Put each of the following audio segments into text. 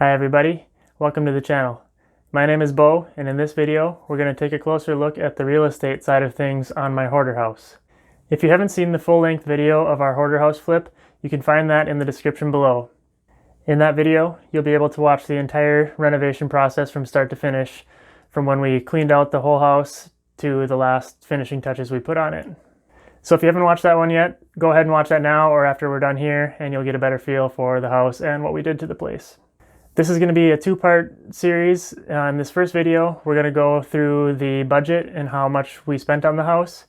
Hi everybody, welcome to the channel. My name is Bo, and in this video we're going to take a closer look at the real estate side of things on my hoarder house. If you haven't seen the full-length video of our hoarder house flip, you can find that in the description below. In that video, you'll be able to watch the entire renovation process from start to finish, from when we cleaned out the whole house to the last finishing touches we put on it. So if you haven't watched that one yet, go ahead and watch that now or after we're done here, and you'll get a better feel for the house and what we did to the place. This is going to be a two-part series. In this first video, we're going to go through the budget and how much we spent on the house.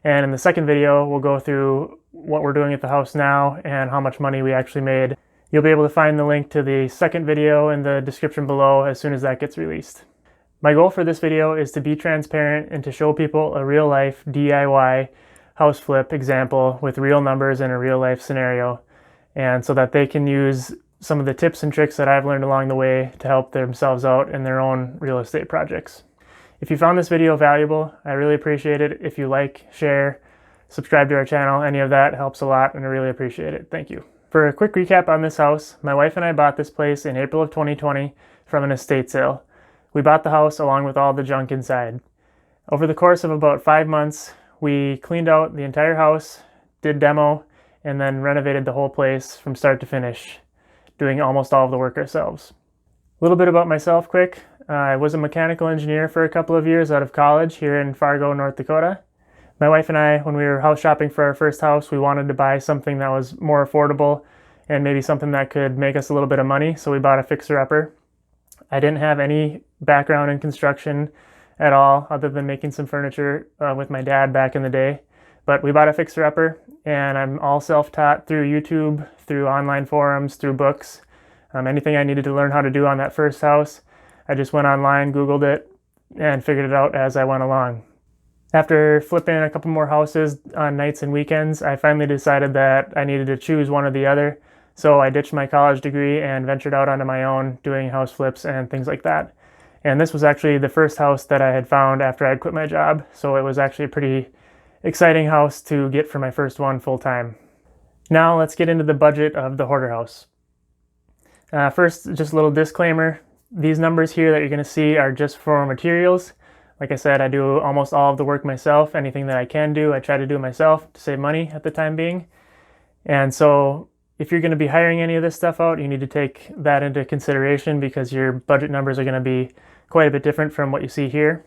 And in the second video, we'll go through what we're doing at the house now and how much money we actually made. You'll be able to find the link to the second video in the description below as soon as that gets released. My goal for this video is to be transparent and to show people a real-life DIY house flip example with real numbers in a real-life scenario, and so that they can use some of the tips and tricks that I've learned along the way to help themselves out in their own real estate projects. If you found this video valuable, I really appreciate it if you like, share, subscribe to our channel. Any of that helps a lot and I really appreciate it. Thank you. For a quick recap on this house, my wife and I bought this place in April of 2020 from an estate sale. We bought the house along with all the junk inside. Over the course of about 5 months, we cleaned out the entire house, did demo, and then renovated the whole place from start to finish, doing almost all of the work ourselves. A little bit about myself quick. I was a mechanical engineer for a couple of years out of college here in Fargo, North Dakota. My wife and I, when we were house shopping for our first house, we wanted to buy something that was more affordable and maybe something that could make us a little bit of money, so we bought a fixer-upper. I didn't have any background in construction at all, other than making some furniture with my dad back in the day. But we bought a fixer-upper, and I'm all self-taught through YouTube, through online forums, through books. Anything I needed to learn how to do on that first house, I just went online, Googled it, and figured it out as I went along. After flipping a couple more houses on nights and weekends, I finally decided that I needed to choose one or the other. So I ditched my college degree and ventured out onto my own, doing house flips and things like that. And this was actually the first house that I had found after I had quit my job, so it was actually a pretty exciting house to get for my first one full time. Now let's get into the budget of the hoarder house. First, just a little disclaimer. These numbers here that you're going to see are just for materials. Like I said, I do almost all of the work myself. Anything that I can do, I try to do myself to save money at the time being. And so if you're going to be hiring any of this stuff out, you need to take that into consideration because your budget numbers are going to be quite a bit different from what you see here.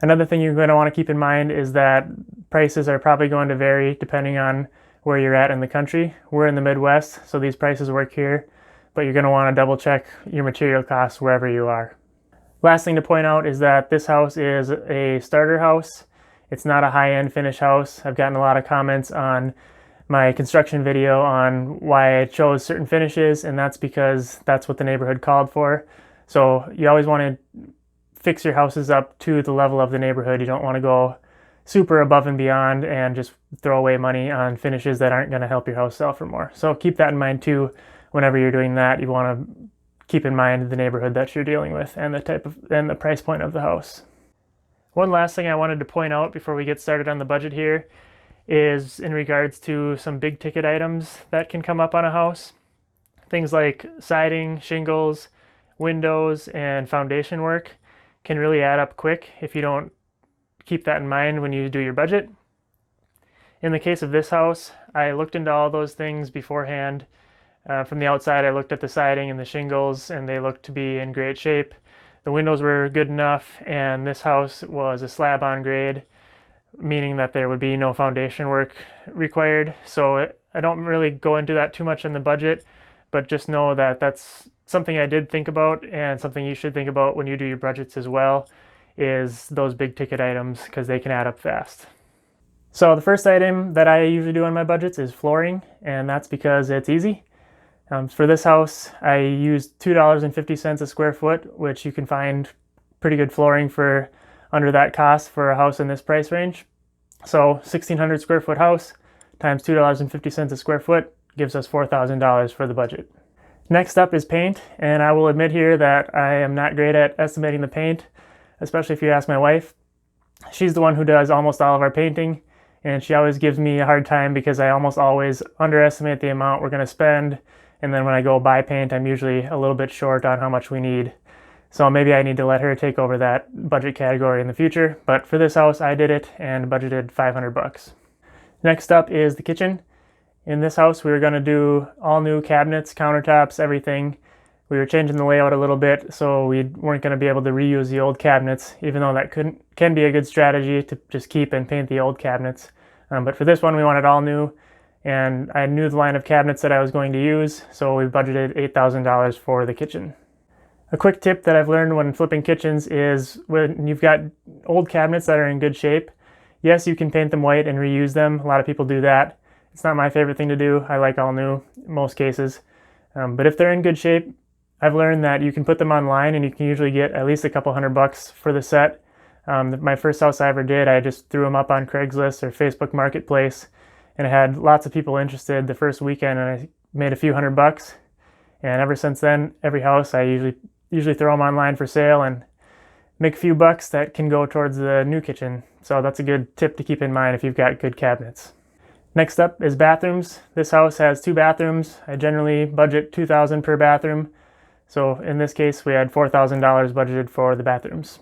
Another thing you're going to want to keep in mind is that prices are probably going to vary depending on where you're at in the country. We're in the Midwest, so these prices work here, but you're going to want to double check your material costs wherever you are. Last thing to point out is that this house is a starter house. It's not a high-end finish house. I've gotten a lot of comments on my construction video on why I chose certain finishes, and that's because that's what the neighborhood called for. So you always want to fix your houses up to the level of the neighborhood. You don't want to go super above and beyond and just throw away money on finishes that aren't going to help your house sell for more. So keep that in mind too. Whenever you're doing that, you want to keep in mind the neighborhood that you're dealing with and the price point of the house. One last thing I wanted to point out before we get started on the budget here is in regards to some big ticket items that can come up on a house. Things like siding, shingles, windows, and foundation work can really add up quick if you don't keep that in mind when you do your budget. In the case of this house, I looked into all those things beforehand. From the outside, I looked at the siding and the shingles, and they looked to be in great shape. The windows were good enough, and this house was a slab on grade, meaning that there would be no foundation work required. So I don't really go into that too much in the budget, but just know that that's something I did think about, and something you should think about when you do your budgets as well, is those big ticket items, because they can add up fast. So the first item that I usually do on my budgets is flooring, and that's because it's easy. For this house, I used $2.50 a square foot, which you can find pretty good flooring for under that cost for a house in this price range. So 1,600 square foot house times $2.50 a square foot gives us $4,000 for the budget. Next up is paint, and I will admit here that I am not great at estimating the paint, especially if you ask my wife. She's the one who does almost all of our painting, and she always gives me a hard time because I almost always underestimate the amount we're going to spend and then when I go buy paint, I'm usually a little bit short on how much we need. So maybe I need to let her take over that budget category in the future, but for this house I did it and budgeted 500 bucks. Next up is the kitchen. In this house we were going to do all new cabinets, countertops, everything. We were changing the layout a little bit, so we weren't going to be able to reuse the old cabinets, even though that can be a good strategy to just keep and paint the old cabinets. But for this one we wanted all new, and I knew the line of cabinets that I was going to use, so we budgeted $8,000 for the kitchen. A quick tip that I've learned when flipping kitchens is when you've got old cabinets that are in good shape, yes, you can paint them white and reuse them. A lot of people do that. It's not my favorite thing to do. I like all new in most cases. But if they're in good shape, I've learned that you can put them online and you can usually get at least a couple $100 for the set. My first house I ever did, I just threw them up on Craigslist or Facebook Marketplace, and I had lots of people interested the first weekend, and I made a few $100. And ever since then, every house I usually throw them online for sale and make a few bucks that can go towards the new kitchen. So that's a good tip to keep in mind if you've got good cabinets. Next up is bathrooms. This house has 2 bathrooms. I generally budget $2,000 per bathroom. So in this case, we had $4,000 budgeted for the bathrooms.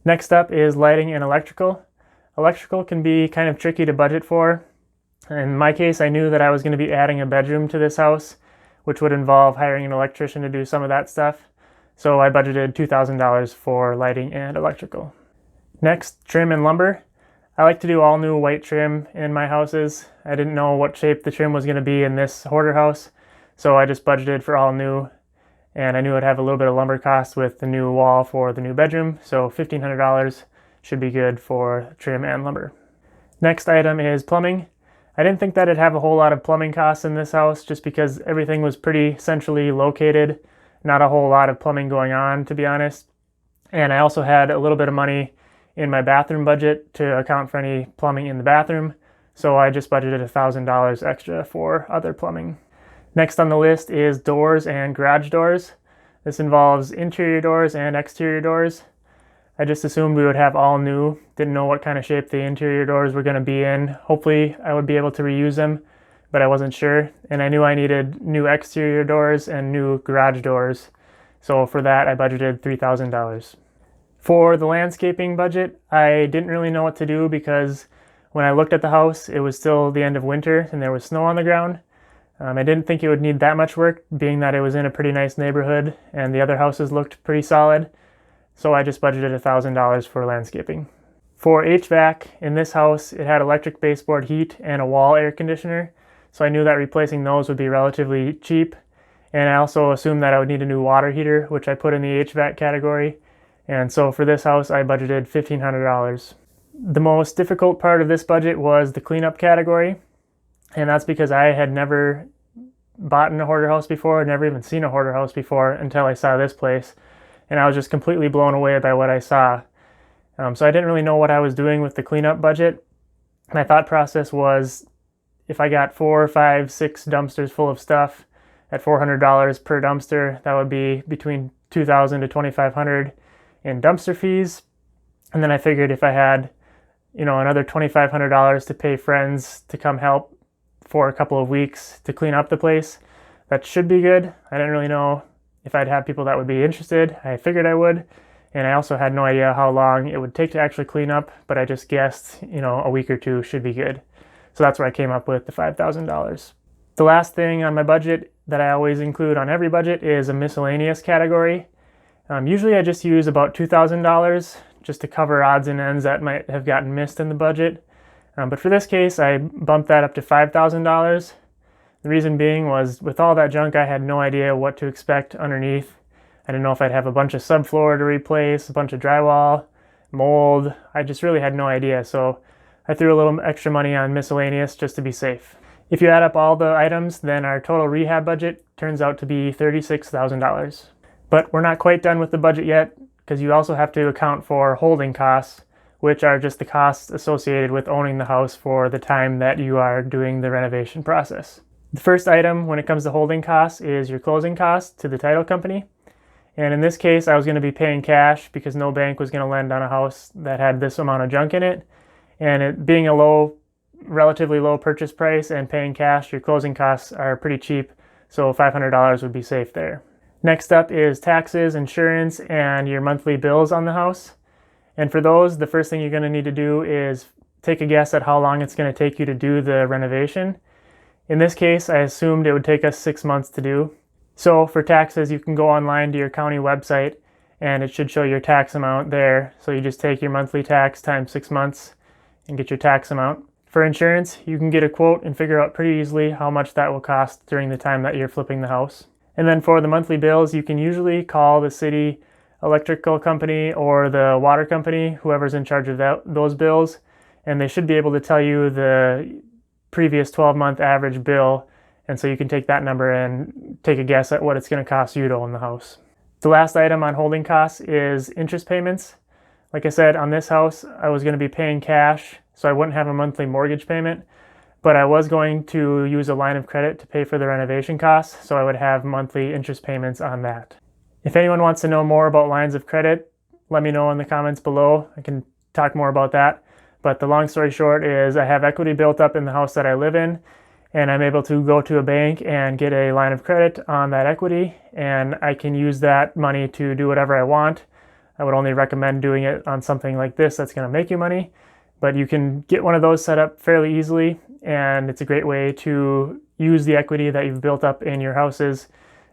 Next up is lighting and electrical. Electrical can be kind of tricky to budget for. In my case, I knew that I was going to be adding a bedroom to this house, which would involve hiring an electrician to do some of that stuff. So I budgeted $2,000 for lighting and electrical. Next, trim and lumber. I like to do all new white trim in my houses. I didn't know what shape the trim was going to be in this hoarder house, so I just budgeted for all new. And I knew I'd have a little bit of lumber costs with the new wall for the new bedroom, so $1,500 should be good for trim and lumber. Next item is plumbing. I didn't think that I'd have a whole lot of plumbing costs in this house just because everything was pretty centrally located. Not a whole lot of plumbing going on, to be honest. And I also had a little bit of money in my bathroom budget to account for any plumbing in the bathroom, so I just budgeted $1,000 extra for other plumbing. Next on the list is doors and garage doors. This involves interior doors and exterior doors. I just assumed we would have all new. Didn't know what kind of shape the interior doors were going to be in. Hopefully I would be able to reuse them, but I wasn't sure. And I knew I needed new exterior doors and new garage doors. So for that I budgeted $3,000. For the landscaping budget, I didn't really know what to do because when I looked at the house, it was still the end of winter and there was snow on the ground. I didn't think it would need that much work, being that it was in a pretty nice neighborhood and the other houses looked pretty solid. So I just budgeted $1,000 for landscaping. For HVAC, in this house, it had electric baseboard heat and a wall air conditioner. So I knew that replacing those would be relatively cheap. And I also assumed that I would need a new water heater, which I put in the HVAC category. And so for this house, I budgeted $1,500. The most difficult part of this budget was the cleanup category. And that's because I had never bought in a hoarder house before, never even seen a hoarder house before until I saw this place. And I was just completely blown away by what I saw. So I didn't really know what I was doing with the cleanup budget. My thought process was if I got 4, 5, 6 dumpsters full of stuff at $400 per dumpster, that would be between $2,000 to $2,500 in dumpster fees. And then I figured if I had, another $2,500 to pay friends to come help for a couple of weeks to clean up the place, that should be good. I didn't really know if I'd have people that would be interested. I figured I would. And I also had no idea how long it would take to actually clean up, but I just guessed, a week or 2 should be good. So that's where I came up with the $5,000. The last thing on my budget that I always include on every budget is a miscellaneous category. Usually I just use about $2,000 just to cover odds and ends that might have gotten missed in the budget. But for this case, I bumped that up to $5,000. The reason being was with all that junk, I had no idea what to expect underneath. I didn't know if I'd have a bunch of subfloor to replace, a bunch of drywall, mold. I just really had no idea. So I threw a little extra money on miscellaneous just to be safe. If you add up all the items, then our total rehab budget turns out to be $36,000. But we're not quite done with the budget yet because you also have to account for holding costs, which are just the costs associated with owning the house for the time that you are doing the renovation process. The first item when it comes to holding costs is your closing costs to the title company. And in this case, I was going to be paying cash because no bank was going to lend on a house that had this amount of junk in it. And it being a relatively low purchase price and paying cash, your closing costs are pretty cheap. so $500 would be safe there. Next up is taxes, insurance, and your monthly bills on the house. And for those, the first thing you're going to need to do is take a guess at how long it's going to take you to do the renovation. In this case, I assumed it would take us 6 months to do. So for taxes, you can go online to your county website and it should show your tax amount there. So you just take your monthly tax times 6 months and get your tax amount. For insurance, you can get a quote and figure out pretty easily how much that will cost during the time that you're flipping the house. And then for the monthly bills, you can usually call the city electrical company or the water company, whoever's in charge of those bills, and they should be able to tell you the previous 12-month average bill, and so you can take that number and take a guess at what it's going to cost you to own the house. The last item on holding costs is interest payments. Like I said, on this house, I was going to be paying cash, so I wouldn't have a monthly mortgage payment, but I was going to use a line of credit to pay for the renovation costs, so I would have monthly interest payments on that. If anyone wants to know more about lines of credit, let me know in the comments below. I can talk more about that. But the long story short is I have equity built up in the house that I live in, and I'm able to go to a bank and get a line of credit on that equity, and I can use that money to do whatever I want. I would only recommend doing it on something like this that's going to make you money, but you can get one of those set up fairly easily, and it's a great way to use the equity that you've built up in your houses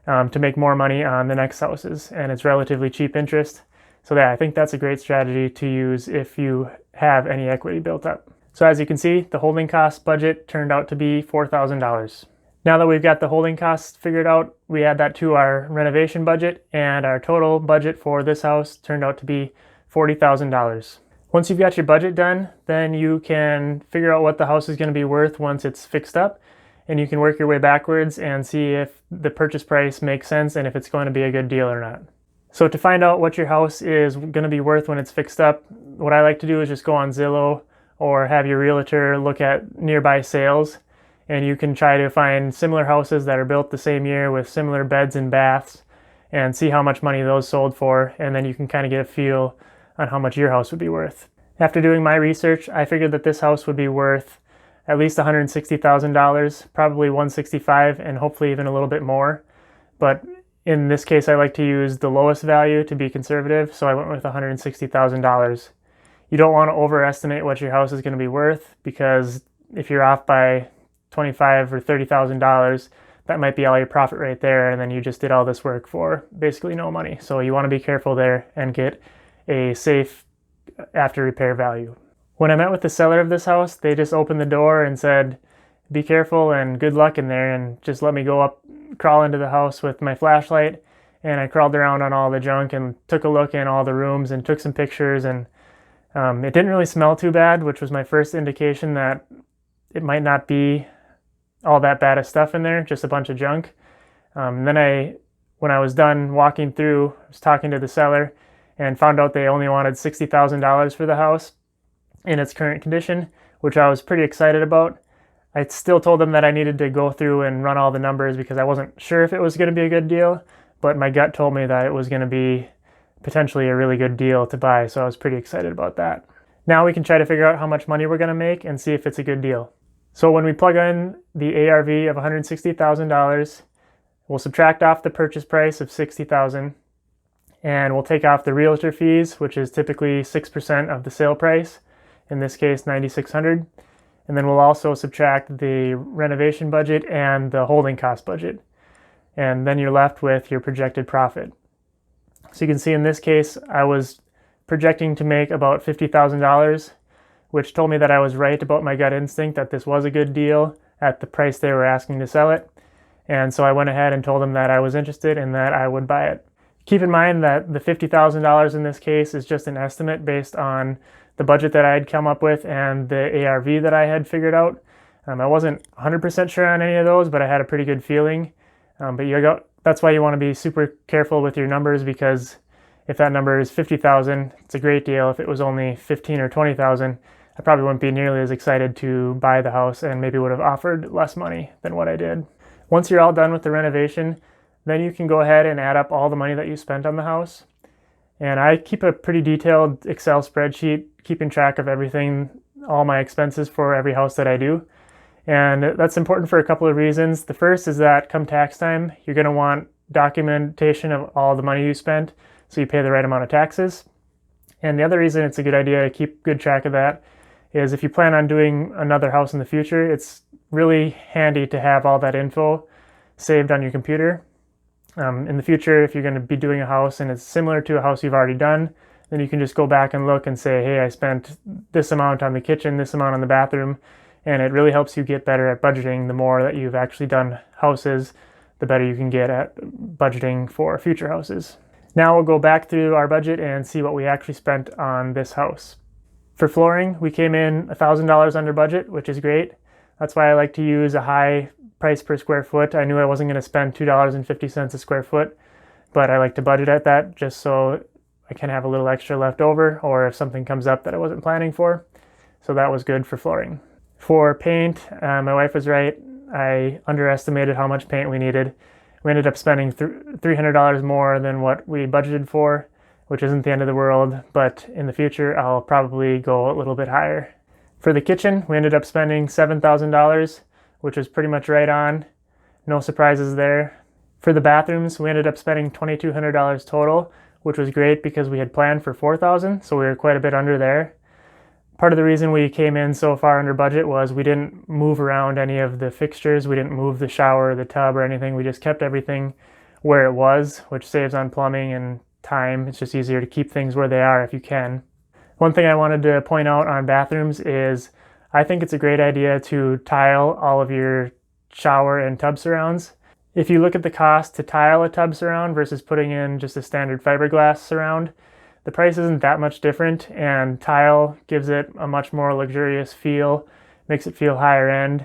to make more money on the next houses, and it's relatively cheap interest. So yeah, I think that's a great strategy to use if you have any equity built up. So as you can see, the holding cost budget turned out to be $4,000. Now that we've got the holding costs figured out, we add that to our renovation budget, and our total budget for this house turned out to be $40,000. Once you've got your budget done, then you can figure out what the house is going to be worth once it's fixed up, and you can work your way backwards and see if the purchase price makes sense and if it's going to be a good deal or not. So to find out what your house is going to be worth when it's fixed up, what I like to do is just go on Zillow or have your realtor look at nearby sales, and you can try to find similar houses that are built the same year with similar beds and baths and see how much money those sold for, and then you can kind of get a feel on how much your house would be worth. After doing my research, I figured that this house would be worth at least $160,000, probably $165,000, and hopefully even a little bit more. But in this case, I like to use the lowest value to be conservative, so I went with $160,000. You don't want to overestimate what your house is going to be worth, because if you're off by $25,000 or $30,000, that might be all your profit right there, and then you just did all this work for basically no money. So you want to be careful there and get a safe after repair value. When I met with the seller of this house, they just opened the door and said, "Be careful and good luck in there," and just let me go up, crawl into the house with my flashlight, and I crawled around on all the junk and took a look in all the rooms and took some pictures, and it didn't really smell too bad, which was my first indication that it might not be all that bad of stuff in there, just a bunch of junk. Then when I was done walking through, I was talking to the seller and found out they only wanted $60,000 for the house in its current condition, which I was pretty excited about. I still told them that I needed to go through and run all the numbers because I wasn't sure if it was going to be a good deal, but my gut told me that it was going to be potentially a really good deal to buy, so I was pretty excited about that. Now we can try to figure out how much money we're going to make and see if it's a good deal. So when we plug in the ARV of $160,000, we'll subtract off the purchase price of $60,000, and we'll take off the realtor fees, which is typically 6% of the sale price, in this case $9,600, and then we'll also subtract the renovation budget and the holding cost budget, and then you're left with your projected profit. So you can see in this case I was projecting to make about $50,000, which told me that I was right about my gut instinct that this was a good deal at the price they were asking to sell it, and so I went ahead and told them that I was interested and that I would buy it. Keep in mind that the $50,000 in this case is just an estimate based on the budget that I had come up with and the ARV that I had figured out. I wasn't 100% sure on any of those, but I had a pretty good feeling. That's why you want to be super careful with your numbers, because if that number is $50,000, it's a great deal. If it was only $15,000 or $20,000, I probably wouldn't be nearly as excited to buy the house and maybe would have offered less money than what I did. Once you're all done with the renovation, then you can go ahead and add up all the money that you spent on the house. And I keep a pretty detailed Excel spreadsheet keeping track of everything, all my expenses for every house that I do. And that's important for a couple of reasons. The first is that come tax time, you're going to want documentation of all the money you spent so you pay the right amount of taxes. And the other reason it's a good idea to keep good track of that is if you plan on doing another house in the future, it's really handy to have all that info saved on your computer. In the future, if you're going to be doing a house and it's similar to a house you've already done, then you can just go back and look and say, hey, I spent this amount on the kitchen, this amount on the bathroom, and it really helps you get better at budgeting. The more that you've actually done houses, the better you can get at budgeting for future houses. Now we'll go back through our budget and see what we actually spent on this house. For flooring, we came in $1,000 under budget, which is great. That's why I like to use a high price per square foot. I knew I wasn't going to spend $2.50 a square foot, but I like to budget at that just so I can have a little extra left over, or if something comes up that I wasn't planning for. So that was good for flooring. For paint, my wife was right. I underestimated how much paint we needed. We ended up spending $300 more than what we budgeted for, which isn't the end of the world, but in the future I'll probably go a little bit higher. For the kitchen, we ended up spending $7,000, which was pretty much right on. No surprises there. For the bathrooms, we ended up spending $2,200 total, which was great because we had planned for $4,000, so we were quite a bit under there. Part of the reason we came in so far under budget was we didn't move around any of the fixtures. We didn't move the shower, the tub, or anything. We just kept everything where it was, which saves on plumbing and time. It's just easier to keep things where they are if you can. One thing I wanted to point out on bathrooms is I think it's a great idea to tile all of your shower and tub surrounds. If you look at the cost to tile a tub surround versus putting in just a standard fiberglass surround, the price isn't that much different, and tile gives it a much more luxurious feel, makes it feel higher end,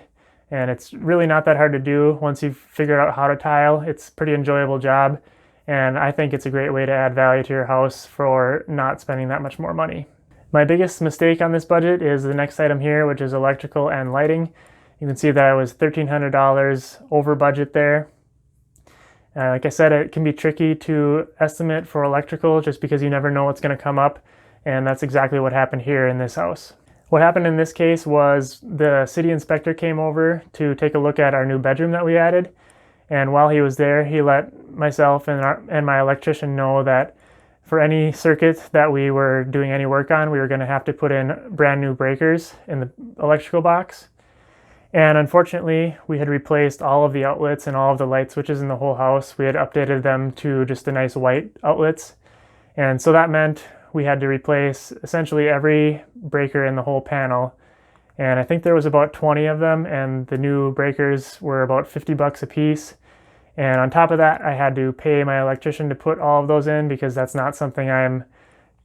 and it's really not that hard to do once you've figured out how to tile. It's a pretty enjoyable job, and I think it's a great way to add value to your house for not spending that much more money. My biggest mistake on this budget is the next item here, which is electrical and lighting. You can see that I was $1,300 over budget there. Like I said, it can be tricky to estimate for electrical just because you never know what's going to come up, and that's exactly what happened here in this house. What happened in this case was the city inspector came over to take a look at our new bedroom that we added, and while he was there, he let myself and my electrician know that for any circuit that we were doing any work on, we were going to have to put in brand new breakers in the electrical box. And unfortunately, we had replaced all of the outlets and all of the light switches in the whole house. We had updated them to just the nice white outlets. And so that meant we had to replace essentially every breaker in the whole panel. And I think there was about 20 of them, and the new breakers were about $50 a piece. And on top of that, I had to pay my electrician to put all of those in because that's not something I'm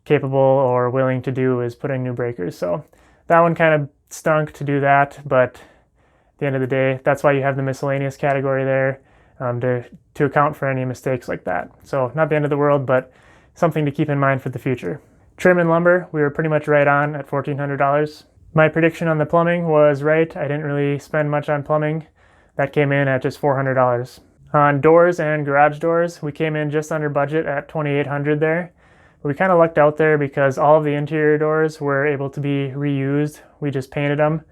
capable or willing to do, is put in new breakers. So that one kind of stunk to do that, but at the end of the day, that's why you have the miscellaneous category there, to account for any mistakes like that. So not the end of the world, but something to keep in mind for the future. Trim and lumber, we were pretty much right on at $1,400. My prediction on the plumbing was right. I didn't really spend much on plumbing. That came in at just $400. On doors and garage doors, we came in just under budget at $2,800 there. We kind of lucked out there because all of the interior doors were able to be reused. We just painted them.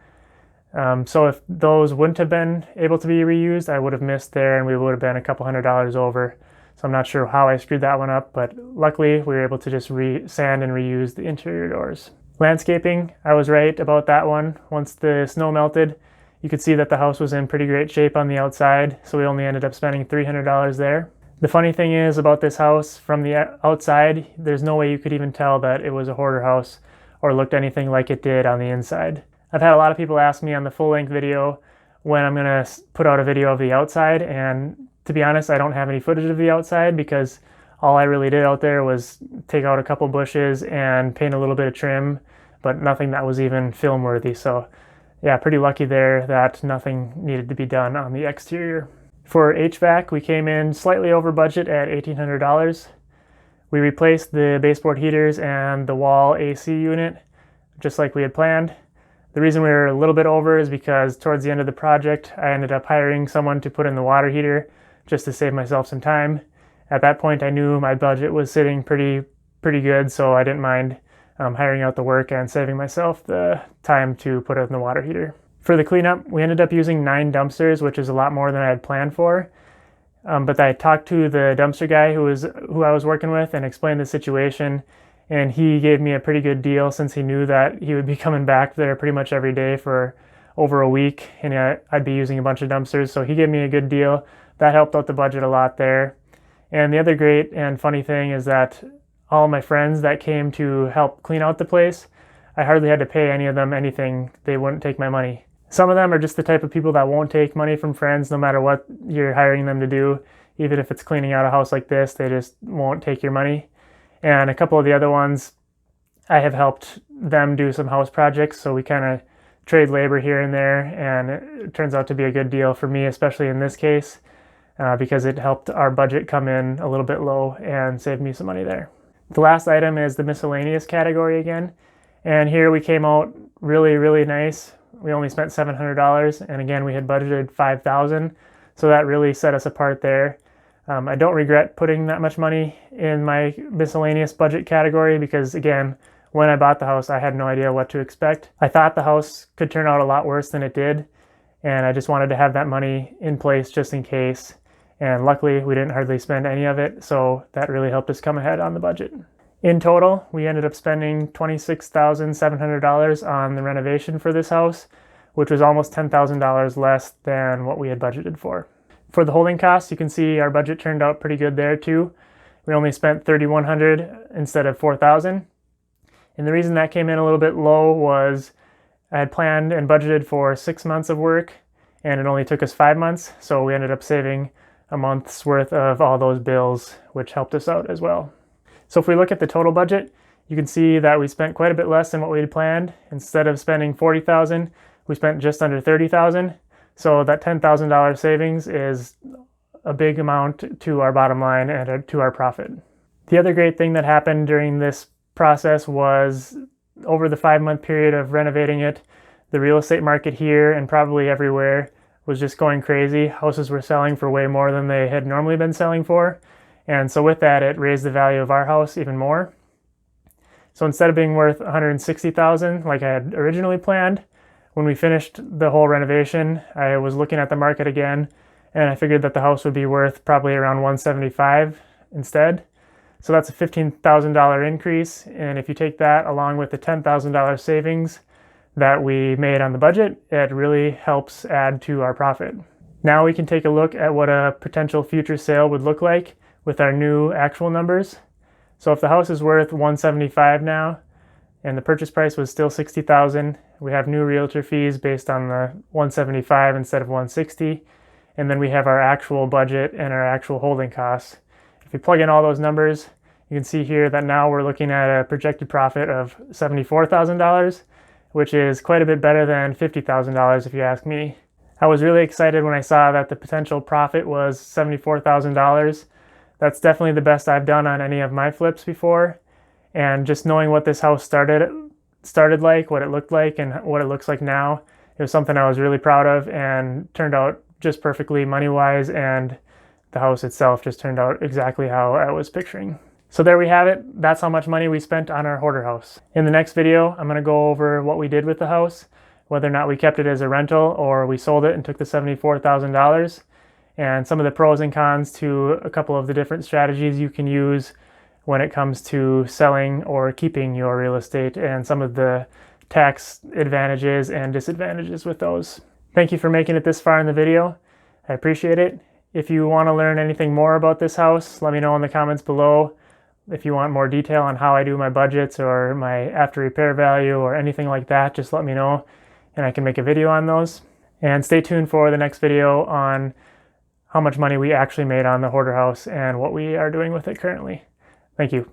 So if those wouldn't have been able to be reused, I would have missed there and we would have been a couple $100 over. So I'm not sure how I screwed that one up, but luckily we were able to just sand and reuse the interior doors. Landscaping, I was right about that one. Once the snow melted, you could see that the house was in pretty great shape on the outside, so we only ended up spending $300 there. The funny thing is about this house, from the outside, there's no way you could even tell that it was a hoarder house or looked anything like it did on the inside. I've had a lot of people ask me on the full-length video when I'm going to put out a video of the outside, and to be honest, I don't have any footage of the outside because all I really did out there was take out a couple bushes and paint a little bit of trim, but nothing that was even film worthy. So yeah, pretty lucky there that nothing needed to be done on the exterior. For HVAC, we came in slightly over budget at $1,800. We replaced the baseboard heaters and the wall AC unit just like we had planned. The reason we were a little bit over is because towards the end of the project, I ended up hiring someone to put in the water heater just to save myself some time. At that point, I knew my budget was sitting pretty good, so I didn't mind hiring out the work and saving myself the time to put in the water heater. For the cleanup, we ended up using 9 dumpsters, which is a lot more than I had planned for. But I talked to the dumpster guy who I was working with and explained the situation, and he gave me a pretty good deal since he knew that he would be coming back there pretty much every day for over a week, and I'd be using a bunch of dumpsters, so he gave me a good deal. That helped out the budget a lot there. And the other great and funny thing is that all my friends that came to help clean out the place, I hardly had to pay any of them anything. They wouldn't take my money. Some of them are just the type of people that won't take money from friends no matter what you're hiring them to do. Even if it's cleaning out a house like this, they just won't take your money. And a couple of the other ones, I have helped them do some house projects, so we kind of trade labor here and there, and it turns out to be a good deal for me, especially in this case, because it helped our budget come in a little bit low and saved me some money there. The last item is the miscellaneous category again, and here we came out really, really nice. We only spent $700, and again, we had budgeted $5,000, so that really set us apart there. I don't regret putting that much money in my miscellaneous budget category because, again, when I bought the house, I had no idea what to expect. I thought the house could turn out a lot worse than it did, and I just wanted to have that money in place just in case. And luckily, we didn't hardly spend any of it, so that really helped us come ahead on the budget. In total, we ended up spending $26,700 on the renovation for this house, which was almost $10,000 less than what we had budgeted for. For the holding costs, you can see our budget turned out pretty good there too. We only spent $3,100 instead of $4,000. And the reason that came in a little bit low was I had planned and budgeted for 6 months of work, and it only took us 5 months. So we ended up saving a month's worth of all those bills, which helped us out as well. So if we look at the total budget, you can see that we spent quite a bit less than what we had planned. Instead of spending $40,000, we spent just under $30,000. So that $10,000 savings is a big amount to our bottom line and to our profit. The other great thing that happened during this process was over the 5-month period of renovating it, the real estate market here and probably everywhere was just going crazy. Houses were selling for way more than they had normally been selling for. And so with that, it raised the value of our house even more. So instead of being worth $160,000 like I had originally planned, when we finished the whole renovation, I was looking at the market again, and I figured that the house would be worth probably around $175,000 instead. So that's a $15,000 increase, and if you take that along with the $10,000 savings that we made on the budget, it really helps add to our profit. Now we can take a look at what a potential future sale would look like with our new actual numbers. So if the house is worth $175,000 now, and the purchase price was still $60,000, we have new realtor fees based on the $175,000 instead of $160,000, and then we have our actual budget and our actual holding costs. If we plug in all those numbers, you can see here that now we're looking at a projected profit of $74,000, which is quite a bit better than $50,000 if you ask me. I was really excited when I saw that the potential profit was $74,000. That's definitely the best I've done on any of my flips before. And just knowing what this house started like, what it looked like, and what it looks like now, it was something I was really proud of and turned out just perfectly money-wise, and the house itself just turned out exactly how I was picturing. So there we have it. That's how much money we spent on our hoarder house. In the next video, I'm going to go over what we did with the house, whether or not we kept it as a rental or we sold it and took the $74,000, and some of the pros and cons to a couple of the different strategies you can use when it comes to selling or keeping your real estate, and some of the tax advantages and disadvantages with those. Thank you for making it this far in the video. I appreciate it. If you want to learn anything more about this house, let me know in the comments below. If you want more detail on how I do my budgets or my after repair value or anything like that, just let me know and I can make a video on those. And stay tuned for the next video on how much money we actually made on the hoarder house and what we are doing with it currently. Thank you.